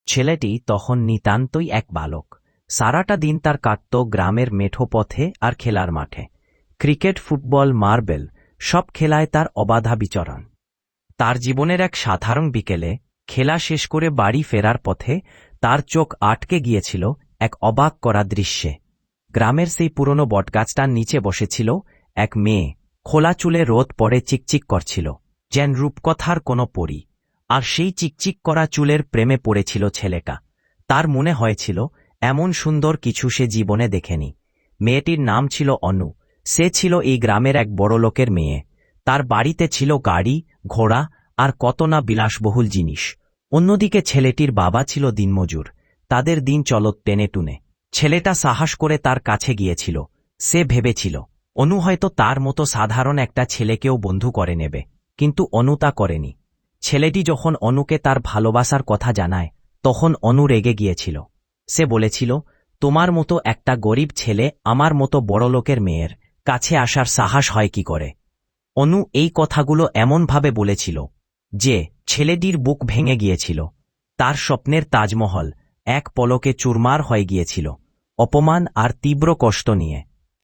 ছেলেটি তখন নিতান্তই এক বালক। সারাটা দিন তার কাটত গ্রামের মেঠো পথে আর খেলার মাঠে। ক্রিকেট, ফুটবল, মার্বেল সব খেলায় তার অবাধা বিচরণ। তার জীবনের এক সাধারণ বিকেলে খেলা শেষ করে বাড়ি ফেরার পথে তার চোখ আটকে গিয়েছিল এক অবাক করা দৃশ্যে। গ্রামের সেই পুরনো বটগাছটার নিচে বসেছিল এক মেয়ে। খোলা চুলে রোদ পড়ে চিকচিক করছিল, যেন রূপকথার কোনো পরী। আর সেই চিকচিক করা চুলের প্রেমে পড়েছিল ছেলেটা। তার মনে হয়েছিল এমন সুন্দর কিছু সে জীবনে দেখেনি। মেয়েটির নাম ছিল অনু। সে ছিল এই গ্রামের এক বড়লোকের মেয়ে। তার বাড়িতে ছিল গাড়ি, ঘোড়া আর কত না বিলাসবহুল জিনিস। অন্যদিকে ছেলেটির বাবা ছিল দিনমজুর। তাদের দিন চলত টেনে টুনে। ছেলেটা সাহস করে তার কাছে গিয়েছিল। সে ভেবেছিল অনু হয়তো তার মতো সাধারণ একটা ছেলেকেও বন্ধু করে নেবে, কিন্তু অনু তা করেনি। ছেলেটি যখন অনুকে তার ভালোবাসার কথা জানায়, তখন অনু রেগে গিয়েছিল। সে বলেছিল, তোমার মতো একটা গরিব ছেলে আমার মতো বড়লোকের মেয়ের কাছে আসার সাহস হয় কি করে? অনু এই কথাগুলো এমনভাবে বলেছিল যে ছেলেটির বুক ভেঙে গিয়েছিল। তার স্বপ্নের তাজমহল এক পলকে চুরমার হয়ে গিয়েছিল, অপমান আর তীব্র কষ্ট নিয়ে।